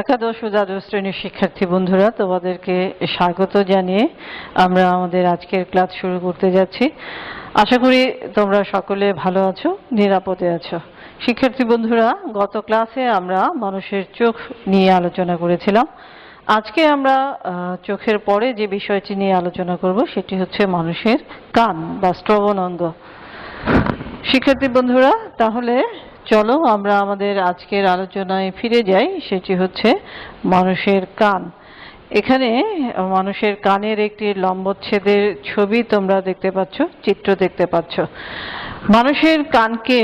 একাদশ ও দ্বাদশ শ্রেণীর শিক্ষার্থী বন্ধুরা, তোমাদেরকে স্বাগত জানিয়ে আমরা আমাদের আজকের ক্লাস শুরু করতে যাচ্ছি। আশা করি তোমরা সকলে ভালো আছো, নিরাপদে আছো। শিক্ষার্থী বন্ধুরা, গত ক্লাসে আমরা মানুষের চোখ নিয়ে আলোচনা করেছিলাম। আজকে আমরা চোখের পরে যে বিষয়টি নিয়ে আলোচনা করব সেটি হচ্ছে মানুষের কান বা শ্রবণ অঙ্গ। শিক্ষার্থী বন্ধুরা, তাহলে চলো আমরা আমাদের আজকের আলোচনায় ফিরে যাই। সেটি হচ্ছে মানুষের কান। এখানে মানুষের কানের একটি লম্বচ্ছেদের ছবি তোমরা দেখতে পাচ্ছ, চিত্র দেখতে পাচ্ছ। মানুষের কানকে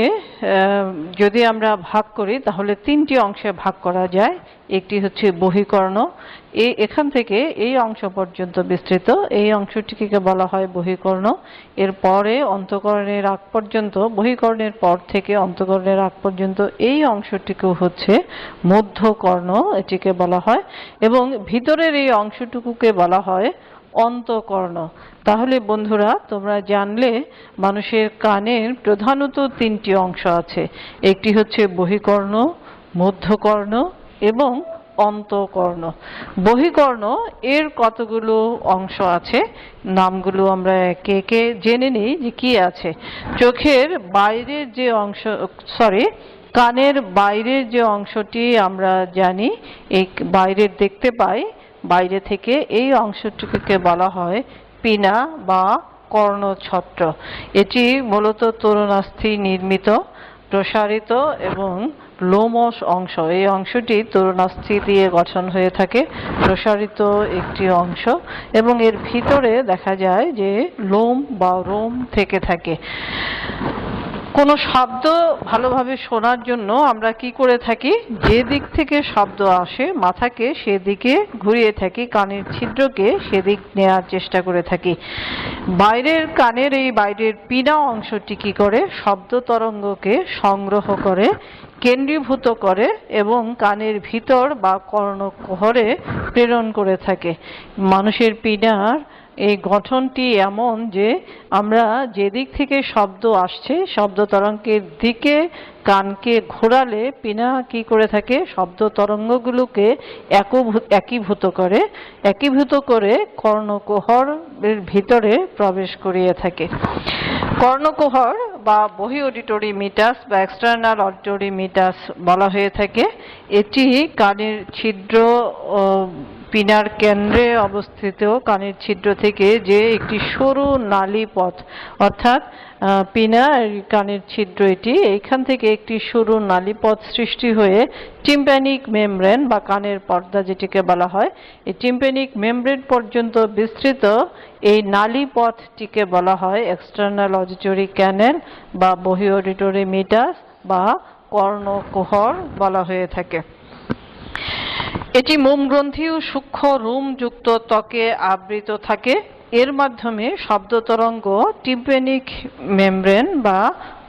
যদি আমরা ভাগ করি তাহলে তিনটি অংশে ভাগ করা যায়। একটি হচ্ছে বহিকর্ণ, এখান থেকে এই অংশ পর্যন্ত বিস্তৃত, এই অংশটিকে বলা হয় বহিকর্ণ। এরপরে অন্তঃকর্ণের আগ পর্যন্ত, বহিকর্ণের পর থেকে অন্তঃকর্ণের আগ পর্যন্ত এই অংশটিকেও হচ্ছে মধ্যকর্ণ, এটিকে বলা হয়। এবং ভিতরের এই অংশটুকুকে বলা হয় অন্তঃকর্ণ। তাহলে বন্ধুরা, তোমরা জানলে মানুষের কানের প্রধানত তিনটি অংশ আছে। একটি হচ্ছে বহিকর্ণ, মধ্যকর্ণ এবং অন্তঃকর্ণ। বহিকর্ণ এর কতগুলো অংশ আছে, নামগুলো আমরা একে একে জেনে নিই যে কি আছে। চোখের বাইরের যে অংশ, কানের বাইরের যে অংশটি আমরা জানি, এই বাইরের দেখতে পাই, বাইরে থেকে এই অংশটিকে বলা হয় পিনা বা কর্ণছত্র। এটি মূলত তরুণাস্থি নির্মিত, প্রসারিত এবং লোমশ অংশ। এই অংশটি তরুণাস্থি দিয়ে গঠন হয়ে থাকে, প্রসারিত একটি অংশ, এবং এর ভিতরে দেখা যায় যে লোম বা রোম থেকে থাকে। কোনো শব্দ ভালোভাবে শোনার জন্য আমরা কি করে থাকি, যে দিক থেকে শব্দ আসে মাথাকে সেদিকে ঘুরিয়ে থাকি, কানের ছিদ্রকে সেদিক নেওয়ার চেষ্টা করে থাকি। বাইরের কানের এই বাইরের পিনা অংশটি কি করে, শব্দ তরঙ্গকে সংগ্রহ করে, কেন্দ্রীভূত করে এবং কানের ভিতর বা কর্ণকুহরে প্রেরণ করে থাকে। মানুষের পিনার এই গঠনটি এমন যে আমরা যেদিক থেকে শব্দ আসছে শব্দ তরঙ্গের দিকে কানকে ঘোরালে পিনা কি করে থাকে, শব্দ তরঙ্গগুলোকে একীভূত করে কর্ণকুহরের ভিতরে প্রবেশ করিয়ে থাকে। কর্ণকুহর বা বহি অডিটরি মিটাস বা এক্সটার্নাল অডিটরি মিটাস বলা হয়ে থাকে। এটি কানের ছিদ্র পিনার কেন্দ্রে অবস্থিত। কানের ছিদ্র থেকে যে একটি সরু নালী পথ, অর্থাৎ পিনা কানের ছিদ্র, এটি এইখান থেকে একটি সরু নালী পথ সৃষ্টি হয়ে টিম্প্যানিক মেমব্রেন বা কানের পর্দা যেটিকে বলা হয়, এই টিম্প্যানিক মেমব্রেন পর্যন্ত বিস্তৃত এই নালী পথটিকে বলা হয় এক্সটার্নাল অডিটরি ক্যানেল বা বহি অডিটরি মিটাস বা কর্ণকুহর বলা হয়ে থাকে। এটি মোম গ্রন্থি ও সূক্ষ্ম রোম যুক্ত ত্বকে আবৃত থাকে। এর মাধ্যমে শব্দ তরঙ্গ টিম্প্যানিক মেমব্রেন বা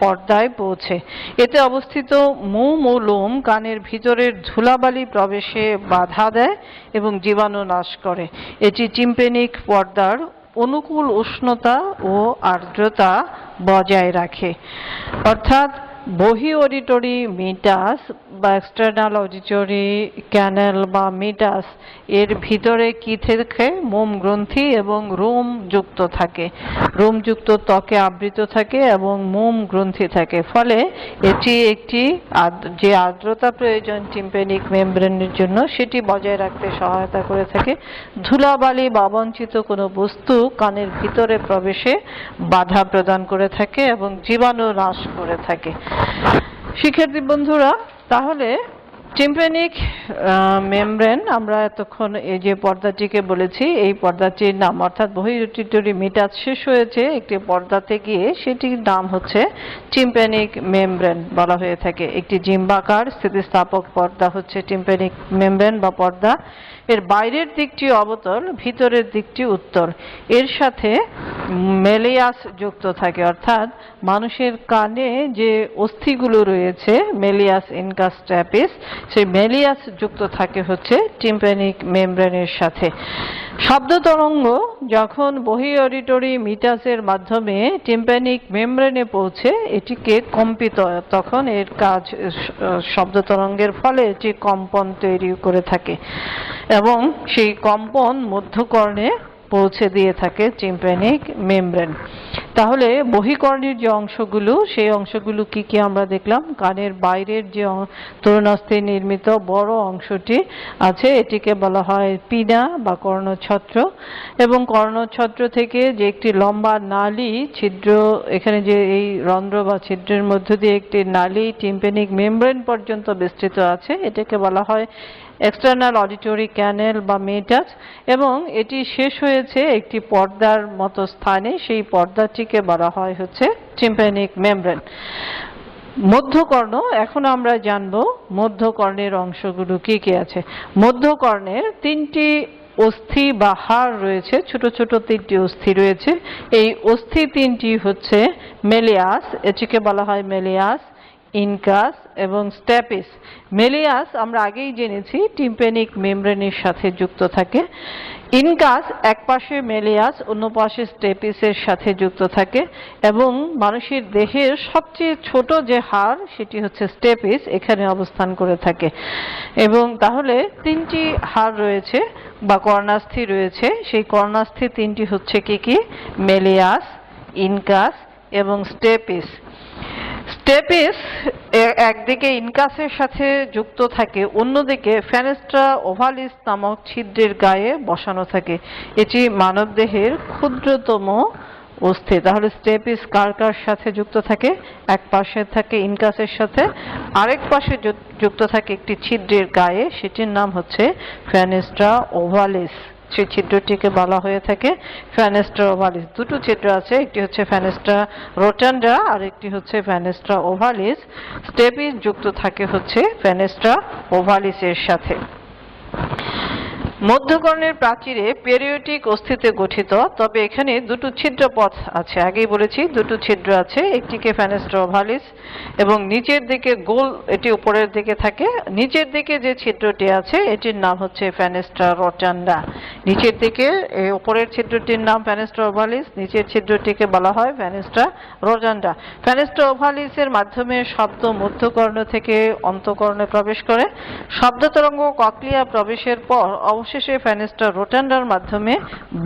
পর্দায় পৌঁছে। এতে অবস্থিত মোম ও লোম কানের ভিতরের ধুলাবালি প্রবেশে বাধা দেয় এবং জীবাণু নাশ করে। এটি টিম্প্যানিক পর্দার অনুকূল উষ্ণতা ও আর্দ্রতা বজায় রাখে। অর্থাৎ বহি অডিটরি মিটাস বা এক্সটার্নাল অডিটরি ক্যানেল বা মিটাস এর ভিতরে কি থাকে, মোম গ্রন্থি এবং রোম যুক্ত থাকে, রোম যুক্ত ত্বকে আবৃত থাকে এবং মোম গ্রন্থি থাকে। ফলে এটি একটি যে আর্দ্রতা প্রয়োজন টিম্প্যানিক মেমব্রেনের জন্য সেটি বজায় রাখতে সহায়তা করে থাকে। ধুলাবালি বা অবাঞ্ছিত কোনো বস্তু কানের ভিতরে প্রবেশে বাধা প্রদান করে থাকে এবং জীবাণু নাশ করে থাকে। শিক্ষার্থী বন্ধুরা, তাহলে টিম্প্যানিক মেমব্রেন, আমরা এতক্ষণ এই যে পর্দাটিকে বলেছি, এই পর্দাটির নাম অর্থাৎ বহি অডিটরি মিটাস শেষ হয়েছে একটি পর্দাতে গিয়ে, সেটির নাম হচ্ছে টিম্প্যানিক মেমব্রেন বলা হয়ে থাকে। একটি ডিম্বাকার স্থিতিস্থাপক পর্দা হচ্ছে টিম্প্যানিক মেমব্রেন বা পর্দা। এর বাইরের দিকটি অবতল, ভিতরের দিকটি উত্তর। এর সাথে মেলিয়াস যুক্ত থাকে, অর্থাৎ মানুষের কানে যে অস্থিগুলো রয়েছে মেলিয়াস ইনকাস স্ট্যাপিস, সেই মেলিয়াস যুক্ত থাকে হচ্ছে টিম্প্যানিক মেমব্রেনের সাথে। শব্দ তরঙ্গ যখন বহি অডিটরি মিটাসের মাধ্যমে টিম্প্যানিক মেমব্রেনে পৌঁছে এটিকে কম্পিত হয়, তখন এর কাজ শব্দ তরঙ্গের ফলে এটি কম্পন তৈরি করে থাকে এবং সেই কম্পন মধ্যকর্ণে পৌঁছে দিয়ে থাকে টিম্প্যানিক মেমব্রেন। তাহলে বহিকর্ণের যে অংশগুলো, সেই অংশগুলো কি কি আমরা দেখলাম। কানের বাইরের যে তরুণাস্থি নির্মিত বড় অংশটি আছে এটিকে বলা হয় পিনা বা কর্ণছত্র, এবং কর্ণছত্র থেকে যে একটি লম্বা নালী ছিদ্র, এখানে যে এই রন্ধ্র বা ছিদ্রের মধ্য দিয়ে একটি নালী টিম্প্যানিক মেমব্রেন পর্যন্ত বিস্তৃত আছে, এটাকে বলা হয় এক্সটার্নাল অডিটরি ক্যানেল বা মেটাস, এবং এটি শেষ হয়েছে একটি পর্দার মতো স্থানে, সেই পর্দাটিকে বলা হয় হচ্ছে টিম্প্যানিক মেমব্রেন। মধ্যকর্ণ, এখন আমরা জানব মধ্যকর্ণের অংশগুলো কি কি আছে। মধ্যকর্ণের তিনটি অস্থি বা হাড় রয়েছে, ছোট ছোট তিনটি অস্থি রয়েছে। এই অস্থি তিনটি হচ্ছে মেলিয়াস, এটিকে বলা হয় মেলিয়াস, ইনকাস এবং স্ট্যাপিস। মেলিয়াস আমরা আগেই জেনেছি টিম্প্যানিক মেমব্রেনের সাথে যুক্ত থাকে। ইনকাস এক পাশে মেলিয়াস, অন্য পাশে স্টেপিসের সাথে যুক্ত থাকে, এবং মানুষের দেহের সবচেয়ে ছোট যে হাড় সেটি হচ্ছে স্টেপিস, এখানে অবস্থান করে থাকে। এবং তাহলে তিনটি হাড় রয়েছে বা কর্ণাস্থি রয়েছে, সেই কর্ণাস্থি তিনটি হচ্ছে কি কি, মেলিয়াস, ইনকাস এবং স্টেপিস। স্টেপিস একদিকে ইনকাসের সাথে যুক্ত থাকে, অন্যদিকে ফেনেস্ট্রা ওভালিস নামক ছিদ্রের গায়ে বসানো থাকে। এটি মানবদেহের ক্ষুদ্রতম অস্থি। তাহলে স্টেপিস কার কার সাথে যুক্ত থাকে, এক পাশে থাকে ইনকাসের সাথে, আরেক পাশে যুক্ত থাকে একটি ছিদ্রের গায়ে, সেটির নাম হচ্ছে ফেনেস্ট্রা ওভালিস। সেই ছিদ্রটিকে বলা হয়ে থাকে ফেনেস্ট্রা ওভালিস। দুটো ছিদ্র আছে, একটি হচ্ছে ফেনেস্ট্রা রোটান্ডা আর একটি হচ্ছে ফেনেস্ট্রা ওভালিস। স্টেপিস যুক্ত থাকে হচ্ছে ফেনেস্ট্রা ওভালিসের সাথে। মধ্যকর্ণের প্রাচীরে পেরিওটিক অস্থিতে গঠিত, তবে এখানে দুটো ছিদ্র পথ আছে, আগেই বলেছি দুটো ছিদ্র আছে, একটিকে ফেনেস্ট্রা ওভালিস এবং নিচের দিকে গোল, এটি উপরের দিকে থাকে। নিচের দিকে যে ছিদ্রটি আছে এটির নাম হচ্ছে ফেনেস্ট্রা রোটান্ডা। নিচের দিকে উপরের ছিদ্রটির নাম ফেনেস্ট্রা ওভালিস, নিচের ছিদ্রটিকে বলা হয় ফেনেস্ট্রা রোটান্ডা। ফেনেস্ট্রা ওভালিসের মাধ্যমে শব্দ মধ্যকর্ণ থেকে অন্তকর্ণে প্রবেশ করে। শব্দ তরঙ্গ কক্লিয়া প্রবেশের পর অবশেষে ফেনেস্ট্রা রোটান্ডার মাধ্যমে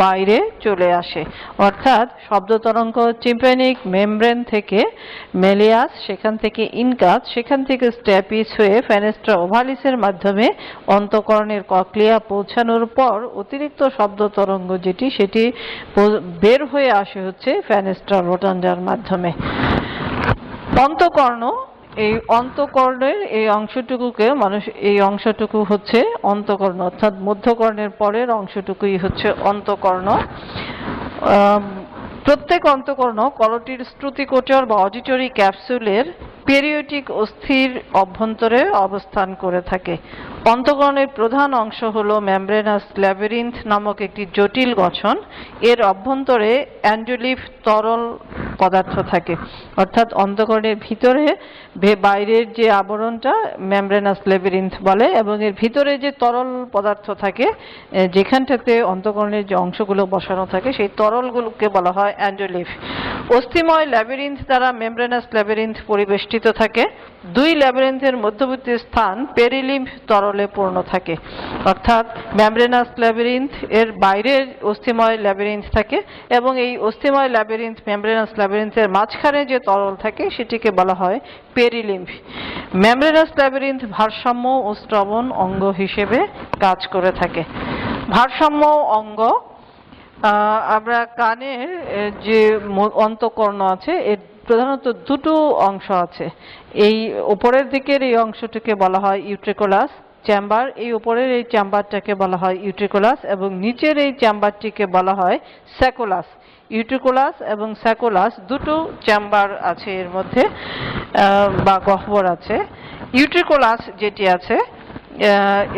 বাইরে চলে আসে, অর্থাৎ শব্দ তরঙ্গ টিম্প্যানিক মেমব্রেন থেকে মেলিয়াস, সেখান থেকে ইনকাস, সেখান থেকে স্ট্যাপিস হয়ে ফেনেস্ট্রা ওভালিসের মাধ্যমে অন্তকর্ণের কক্লিয়া পৌঁছানোর পর অতিরিক্ত শব্দ তরঙ্গ যেটি, সেটি বের হয়ে আসে হচ্ছে ফেনেস্ট্রা রোটান্ডার মাধ্যমে। অন্তকর্ণ, এই অন্তকর্ণের এই অংশটুকুকে এই অংশটুকু হচ্ছে অন্তকর্ণ, অর্থাৎ মধ্যকর্ণের পরের অংশটুকুই হচ্ছে অন্তকর্ণ। প্রত্যেক অন্তকর্ণ কলটির শ্রুতিকোচর বা অডিটরি ক্যাপসুলের পেরিওটিক অস্থির অভ্যন্তরে অবস্থান করে থাকে। অন্তকর্ণের প্রধান অংশ হল মেমব্রেনাস ল্যাবিরিন্থ নামক একটি জটিল গঠন। এর অভ্যন্তরে অ্যান্ডোলিফ তরল পদার্থ থাকে, অর্থাৎ অন্তকর্ণের ভিতরে বাইরের যে আবরণটা মেমব্রেনাস ল্যাবিরিন্থ বলে, এবং এর ভিতরে যে তরল পদার্থ থাকে, যেখানটাতে অন্তকর্ণের যে অংশগুলো বসানো থাকে সেই তরলগুলোকে বলা হয় অ্যান্ডোলিফ। অস্থিময় ল্যাবিরিন্থ দ্বারা মেমব্রেনাস ল্যাবিরিন্থ পরিবেষ্টিত থাকে। দুই ল্যাবিরিন্থের মধ্যবর্তী স্থান পেরিলিম্ফ তরলে পূর্ণ থাকে, অর্থাৎ মেমব্রেনাস ল্যাবিরিন্থ এর বাইরের অস্থিময় ল্যাবিরিন্থ থাকে, এবং এই অস্থিময় ল্যাবিরিন্থ মেমব্রেনাস ল্যাবিরিন্থের মাঝখানে যে তরল থাকে সেটিকে বলা হয় পেরিলিম্ফ। মেমব্রেনাস ল্যাবিরিন্থ ভারসাম্য ও শ্রবণ অঙ্গ হিসেবে কাজ করে থাকে। ভারসাম্য অঙ্গ, আমরা কানের যে অন্তকর্ণ আছে এর প্রধানত দুটো অংশ আছে। এই উপরের দিকের এই অংশটিকে বলা হয় ইউট্রিকুলাস চেম্বার, এই উপরের এই চেম্বারটাকে বলা হয় ইউট্রিকুলাস, এবং নিচের এই চেম্বারটিকে বলা হয় স্যাকুলাস। ইউট্রিকুলাস এবং স্যাকুলাস দুটো চেম্বার আছে এর মধ্যে বা গহ্বর আছে। ইউট্রিকুলাস যেটি আছে,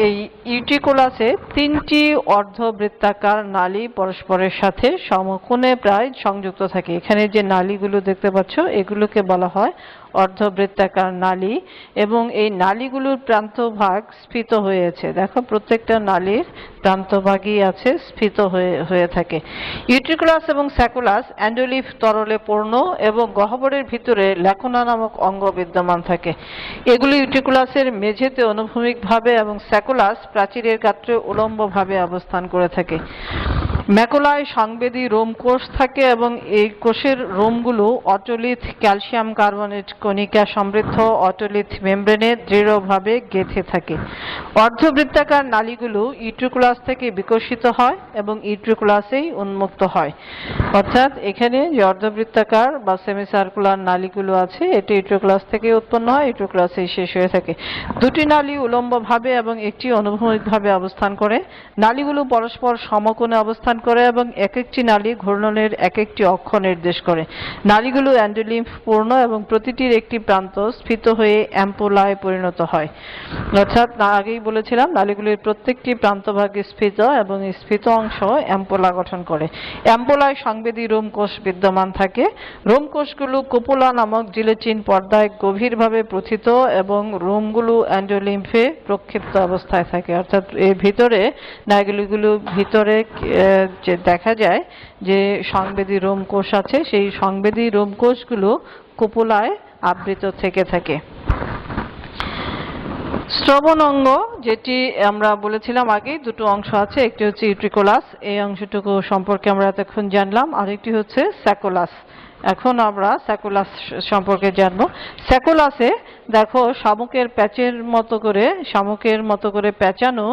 এই ইউট্রিকুলাসে তিনটি অর্ধবৃত্তাকার নালী পরস্পরের সাথে সমকোণে প্রায় সংযুক্ত থাকে। এখানে যে নালীগুলো দেখতে পাচ্ছ এগুলোকে বলা হয় অর্ধবৃত্তাকার নালী এবং এই নালীগুলোর প্রান্তভাগ স্ফীত হয়েছে। দেখো প্রত্যেকটা নালীর প্রান্তভাগই আছে, স্ফীত হয়ে থাকে। ইউট্রিকুলাস এবং স্যাকুলাস অ্যান্ডোলিফ তরলে পূর্ণ এবং গহ্বরের ভিতরে ল্যাকুনা নামক অঙ্গ বিদ্যমান থাকে। এগুলি ইউট্রিকুলাসের মেঝেতে অনুভূমিকভাবে এবং স্যাকুলাস প্রাচীরের গাত্রে উলম্বভাবে অবস্থান করে থাকে। ম্যাকুলায় সংবেদী রোম কোষ থাকে এবং এই কোষের রোমগুলো অটোলিথ ক্যালসিয়াম কার্বনেট কণিকা সমৃদ্ধ অটোলিথ মেমব্রেনে দৃঢ়ভাবে গেঁথে থাকে। অর্ধবৃত্তাকার নালীগুলো ইউট্রিকুলাস থেকে বিকশিত হয় এবং ইউট্রিকুলাসেই উন্মুক্ত হয়। অর্থাৎ এখানে যে অর্ধবৃত্তাকার বা সেমিসার্কুলার নালীগুলো আছে এটি ইউট্রিকুলাস থেকে উৎপন্ন হয়, ইউট্রিকুলাসেই শেষ হয়ে থাকে। দুটি নালী উলম্বভাবে এবং একটি অনুভূমিকভাবে অবস্থান করে। নালীগুলো পরস্পর সমকোণে অবস্থান করে এবং এক একটি নালী ঘূর্ণনের এক একটি অক্ষ নির্দেশ করে। নালীগুলো অ্যান্ডোলিম্ফ পূর্ণ এবং প্রতিটির একটি প্রান্ত স্ফীত হয়ে অ্যাম্পুলায় পরিণত হয়। অর্থাৎ আগেই বলেছিলাম নালীগুলির প্রত্যেকটি প্রান্তভাগে স্ফীত এবং এই স্ফীত অংশ অ্যাম্পুলা গঠন করে। অ্যাম্পুলায় সংবেদী রোমকোষ বিদ্যমান থাকে। রোমকোষগুলো কুপুলা নামক জিলেটিন পর্দায় গভীরভাবে প্রথিত এবং রোমগুলো অ্যান্ডোলিম্ফে প্রক্ষিপ্ত অবস্থায় থাকে। অর্থাৎ এর ভিতরে নালীগুলো ভিতরে যে দেখা যায় যে সংবেদী রোমকোষ আছে, সেই সংবেদী রোমকোষগুলো কুপুলায় আবৃত থেকে থাকে। শ্রবণ অঙ্গ, যেটি আমরা বলেছিলাম আগে দুটো অংশ আছে, একটি হচ্ছে ইউট্রিকুলাস, এই অংশটুকু সম্পর্কে আমরা এতক্ষণ জানলাম, আরেকটি হচ্ছে স্যাকুলাস। এখন আমরা স্যাকুলাস সম্পর্কে জানবো। স্যাকুলাসে দেখো শামুকের মতো করে পেঁচানো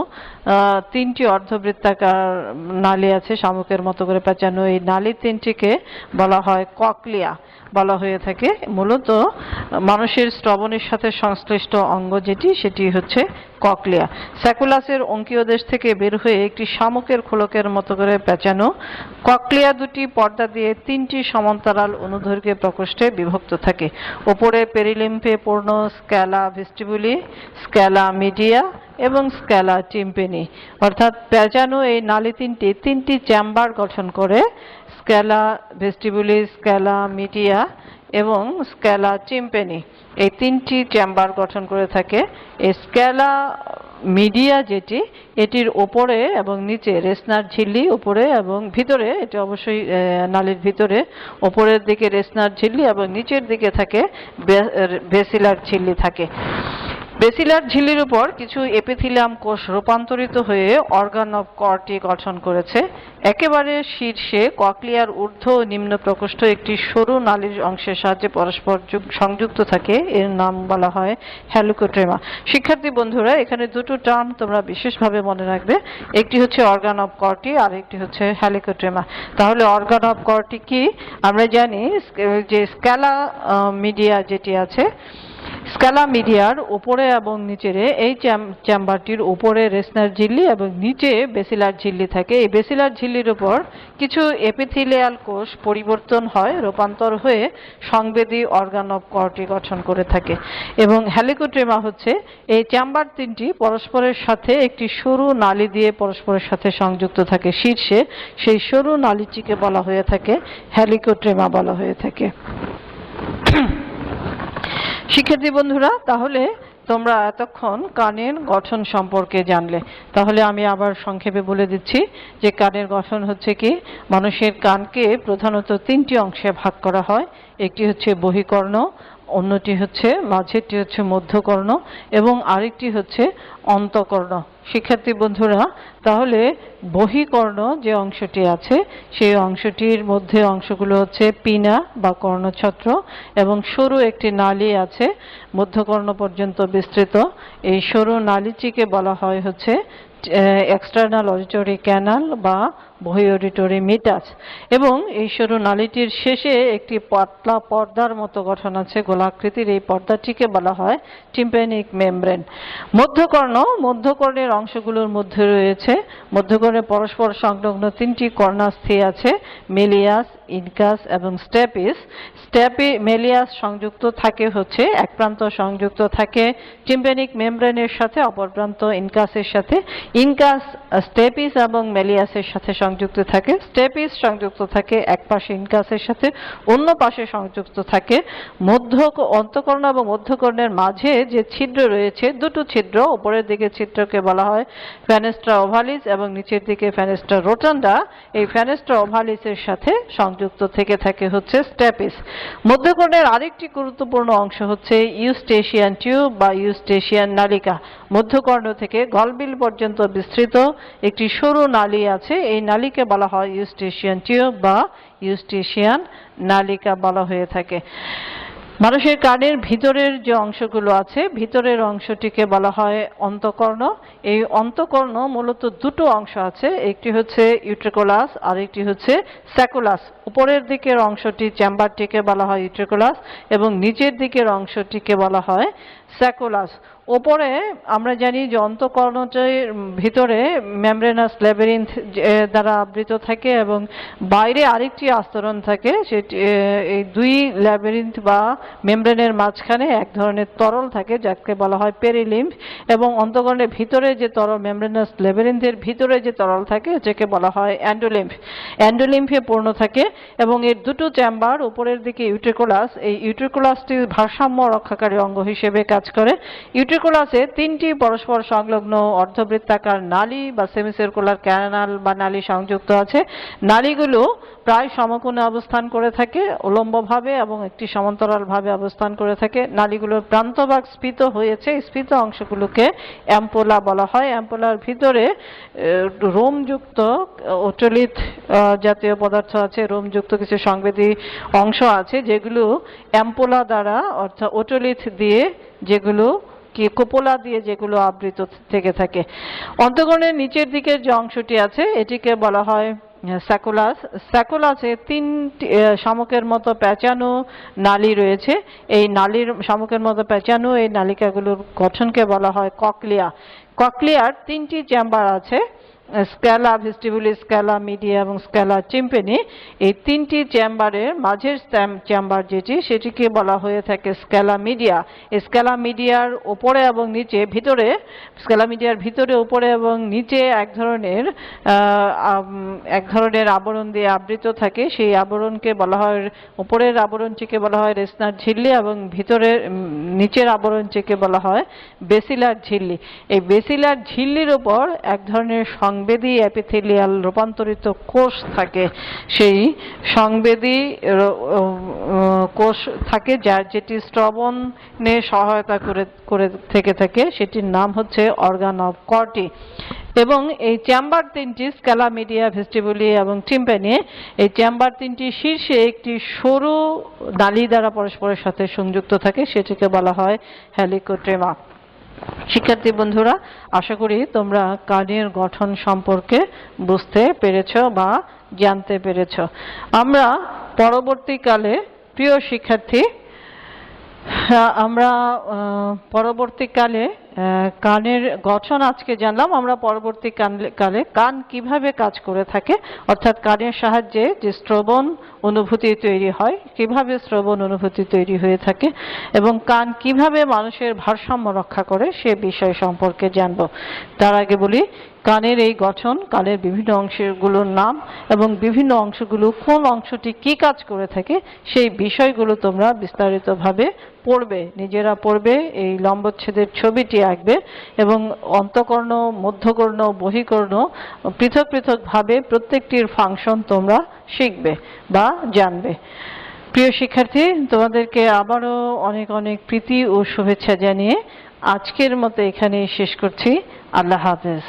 তিনটি অর্ধবৃত্তাকার নালী আছে। শামুকের মতো করে পেঁচানো এই নালী তিনটিকে বলা হয় ককলিয়া বলা হয়ে থাকে। মূলত মানুষের শ্রবণের সাথে সংশ্লিষ্ট অঙ্গ যেটি, সেটি হচ্ছে ককলিয়া। স্যাকুলাসের অঙ্কীয় দেশ থেকে বের হয়ে একটি শামুকের খোলকের মতো করে পেঁচানো ককলিয়া দুটি পর্দা দিয়ে তিনটি সমান্তরাল অনুদৈর্ঘ্য প্রকোষ্ঠে বিভক্ত থাকে। ওপরে পেরিলিম্ফে পূর্ণ স্ক্যালা ভেস্টিবুলি, স্ক্যালা মিডিয়া এবং স্ক্যালা টিম্পেনি। অর্থাৎ পেঁচানো এই নালী তিনটি চেম্বার গঠন করে। স্ক্যালা ভেস্টিবুলি, স্ক্যালা মিডিয়া এবং স্ক্যালা টিম্পেনি এই তিনটি চেম্বার গঠন করে থাকে। এই স্ক্যালা মিডিয়া যেটি, এটির ওপরে এবং নিচে রেসনার ঝিল্লি, উপরে এবং ভিতরে, এটি অবশ্যই নালীর ভিতরে, ওপরের দিকে রেসনার ঝিল্লি এবং নিচের দিকে থাকে বেসিলার ঝিল্লি থাকে। বেসিলার ঝিল্লির উপর কিছু এপিথেলিয়াম কোষ রূপান্তরিত হয়ে অর্গান অফ কর্টি গঠন করেছে। একেবারে শীর্ষে ককলিয়ার ঊর্ধ্ব ও নিম্ন প্রকোষ্ঠ একটি সরু নালীর অংশের সাহায্যে পরস্পর সংযুক্ত থাকে, এর নাম বলা হয় হ্যালিকোট্রেমা। শিক্ষার্থী বন্ধুরা, এখানে দুটো টার্ম তোমরা বিশেষভাবে মনে রাখবে, একটি হচ্ছে অর্গান অফ কর্টি আর একটি হচ্ছে হ্যালিকোট্রেমা। তাহলে অর্গান অফ কর্টি কি? আমরা জানি যে স্ক্যালা মিডিয়া যেটি আছে, স্ক্যালা মিডিয়ার উপরে এবং নিচের এই চেম্বারটির উপরে রেসনার ঝিল্লি এবং নিচে বেসিলার ঝিল্লি থাকে। এই বেসিলার ঝিল্লির উপর কিছু এপিথেলিয়াল কোষ পরিবর্তন হয়, রূপান্তর হয়ে সংবেদী অর্গান অফ কর্টি গঠন করে থাকে। এবং হ্যালিকোট্রেমা হচ্ছে এই চেম্বার তিনটি পরস্পরের সাথে একটি সরু নালী দিয়ে পরস্পরের সাথে সংযুক্ত থাকে। শীর্ষে সেই সরু নালীটিকে বলা হয়ে থাকে হ্যালিকোট্রেমা বলা হয়ে থাকে। শিক্ষার্থী বন্ধুরা, তাহলে তোমরা এতক্ষণ কানের গঠন সম্পর্কে জানলে। তাহলে আমি আবার সংক্ষেপে বলে দিচ্ছি যে কানের গঠন হচ্ছে কি, মানুষের কানকে প্রধানত তিনটি অংশে ভাগ করা হয়। একটি হচ্ছে বহিকর্ণ, অন্যটি হচ্ছে মাঝেরটি হচ্ছে মধ্যকর্ণ এবং আরেকটি হচ্ছে অন্তকর্ণ। শিক্ষার্থী বন্ধুরা, তাহলে বহিকর্ণ যে অংশটি আছে সেই অংশটির মধ্যে অংশগুলো হচ্ছে পিনা বা কর্ণছত্র এবং সরু একটি নালী আছে মধ্যকর্ণ পর্যন্ত বিস্তৃত। এই সরু নালীটিকে বলা হয় হচ্ছে এক্সটার্নাল অডিটরি ক্যানাল বা বহি অডিটরি মিটাস এবং এই সরু নালীটির শেষে একটি পাতলা পর্দার মতো গঠন আছে গোলাকৃতির। এই পর্দাটিকে বলা হয় টিম্প্যানিক মেমব্রেন। মধ্যকর্ণের অংশগুলোর মধ্যে রয়েছে মধ্যকর্ণে পরস্পর সংলগ্ন তিনটি কর্ণাস্থি আছে, মেলিয়াস, ইনকাস এবং স্টেপিস। মেলিয়াস সংযুক্ত থাকে হচ্ছে এক প্রান্ত সংযুক্ত থাকে টিম্প্যানিক মেমব্রেনের সাথে, অপর প্রান্ত ইনকাসের সাথে। ইনকাস স্টেপিস এবং মেলিয়াসের সাথে সংযুক্ত থাকে। স্টেপিস সংযুক্ত থাকে এক পাশে ইনকাসের সাথে, অন্য পাশে সংযুক্ত থাকে অন্তঃকর্ণ এবং মধ্যকর্ণের মাঝে যে ছিদ্র রয়েছে, দুটো ছিদ্র, উপরের দিকে ছিদ্রকে বলা হয় ফেনেস্ট্রা ওভালিস এবং নিচের দিকে ফেনেস্ট্রা রোটান্ডা। এই ফেনেস্ট্রা ওভালিসের সাথে সংযুক্ত থেকে থাকে হচ্ছে স্টেপিস। মধ্যকর্ণের আরেকটি গুরুত্বপূর্ণ অংশ হচ্ছে ইউস্টেশিয়ান টিউব বা ইউস্টেশিয়ান নালিকা। মধ্যকর্ণ থেকে গলবিল পর্যন্ত বিস্তৃত একটি সরু নালী আছে, এই নালীকে বলা হয় ইউস্টেশিয়ান টিউব বা ইউস্টেশিয়ান নালিকা বলা হয়ে থাকে। মানুষের কানের ভিতরের যে অংশগুলো আছে, ভিতরের অংশটিকে বলা হয় অন্তঃকর্ণ। এই অন্তঃকর্ণ মূলত দুটো অংশ আছে, একটি হচ্ছে ইউট্রিকুলাস আর একটি হচ্ছে স্যাকুলাস। উপরের দিকের অংশটি চেম্বারটিকে বলা হয় ইউট্রিকুলাস এবং নিচের দিকের অংশটিকে বলা হয় স্যাকুলাস। ওপরে আমরা জানি যে অন্তঃকর্ণটির ভিতরে মেমব্রেনাস ল্যাবিরিন্থ দ্বারা আবৃত থাকে এবং বাইরে আরেকটি আস্তরণ থাকে, সেটি এই দুই ল্যাবিরিন্থ বা মেমব্রেনের মাঝখানে এক ধরনের তরল থাকে যাকে বলা হয় পেরিলিম্ফ, এবং অন্তঃকর্ণের ভিতরে যে তরল, মেমব্রেনাস ল্যাবিরিন্থের ভিতরে যে তরল থাকে যাকে বলা হয় অ্যান্ডোলিম্ফ। অ্যান্ডোলিম্ফে পূর্ণ থাকে এবং এর দুটো চেম্বার, উপরের দিকে ইউট্রিকুলাস, এই ইউট্রিকুলাসটি ভারসাম্য রক্ষাকারী অঙ্গ হিসেবে কাজ করে। ইউট্রিকুলাসে তিনটি পরস্পর সংলগ্ন অর্ধবৃত্তাকার নালী বা সেমিসার্কুলার ক্যানাল বা নালী সংযুক্ত আছে। নালীগুলো প্রায় সমকোণে অবস্থান করে থাকে উলম্বভাবে এবং একটি সমান্তরালভাবে অবস্থান করে থাকে। নালীগুলোর প্রান্তভাগ স্ফীত হয়েছে, স্ফীত অংশগুলোকে অ্যাম্পোলা বলা হয়। অ্যাম্পোলার ভিতরে রোমযুক্ত ওটোলিথ জাতীয় পদার্থ আছে, রোমযুক্ত কিছু সংবেদী অংশ আছে যেগুলো অ্যাম্পোলা দ্বারা অর্থাৎ ওটোলিথ দিয়ে, যেগুলো কি কোপোলা দিয়ে যেগুলো আবৃত থেকে থাকে। অন্তঃকর্ণের নিচের দিকের যে অংশটি আছে এটিকে বলা হয় স্যাকুলাস। স্যাকুলাসে তিনটি শামুকের মতো প্যাঁচানো নালী রয়েছে। এই নালীর শামুকের মতো প্যাঁচানো এই নালিকাগুলোর গঠনকে বলা হয় ককলিয়া। ককলিয়ার তিনটি চেম্বার আছে, স্ক্যালা ভেস্টিবুলাস, স্ক্যালা মিডিয়া এবং স্ক্যালা টিম্প্যানি। এই তিনটি চেম্বারের মাঝের চেম্বার যেটি, সেটিকে বলা হয়ে থাকে স্ক্যালা মিডিয়া। এই স্ক্যালা মিডিয়ার উপরে এবং নিচে, ভিতরে, স্ক্যালা মিডিয়ার ভিতরে, উপরে এবং নিচে এক ধরনের আবরণ দিয়ে আবৃত থাকে। সেই আবরণকে বলা হয়, উপরের আবরণটিকে বলা হয় রেসনার ঝিল্লি এবং ভিতরের নিচের আবরণটিকে বলা হয় বেসিলার ঝিল্লি। এই বেসিলার ঝিল্লির উপর এক ধরনের সংবেদী এপিথেলিয়াল রূপান্তরিত কোষ থাকে। সেই সংবেদী কোষ থাকে যেটি শ্রবণে সহায়তা করে থেকে থাকে, সেটির নাম হচ্ছে অর্গান অফ কর্টি। এবং এই চেম্বার তিনটি, স্ক্যালা মিডিয়া, ভেস্টিবুলি এবং টিম্প্যানি, এই চেম্বার তিনটি শীর্ষে একটি সরু নালী দ্বারা পরস্পরের সাথে সংযুক্ত থাকে, সেটিকে বলা হয় হেলিকোট্রেমা। শিক্ষার্থী বন্ধুরা, আশা করি তোমরা কানের গঠন সম্পর্কে বুঝতে পেরেছ বা জানতে পেরেছ। আমরা পরবর্তীকালে, প্রিয় শিক্ষার্থী, আমরা পরবর্তীকালে কানের গঠন আজকে জানলাম। আমরা পরবর্তীকালে কান কিভাবে কাজ করে থাকে, অর্থাৎ কানের সাহায্যে যে শ্রবণ অনুভূতি তৈরি হয়, কিভাবে শ্রবণ অনুভূতি তৈরি হয়ে থাকে এবং কান কিভাবে মানুষের ভারসাম্য রক্ষা করে সে বিষয় সম্পর্কে জানব। তার আগে বলি, কানের এই গঠন, কানের বিভিন্ন অংশগুলোর নাম এবং বিভিন্ন অংশগুলো কোন অংশটি কি কাজ করে থাকে সেই বিষয়গুলো তোমরা বিস্তারিতভাবে পড়বে, নিজেরা পড়বে, এই লম্বচ্ছেদের ছবিটি আঁকবে এবং অন্তঃকর্ণ, মধ্যকর্ণ, বহিকর্ণ পৃথক পৃথকভাবে প্রত্যেকটির ফাংশন তোমরা শিখবে বা জানবে। প্রিয় শিক্ষার্থী, তোমাদেরকে আবারও অনেক অনেক প্রীতি ও শুভেচ্ছা জানিয়ে আজকের মতো এখানেই শেষ করছি। আল্লাহ হাফেজ।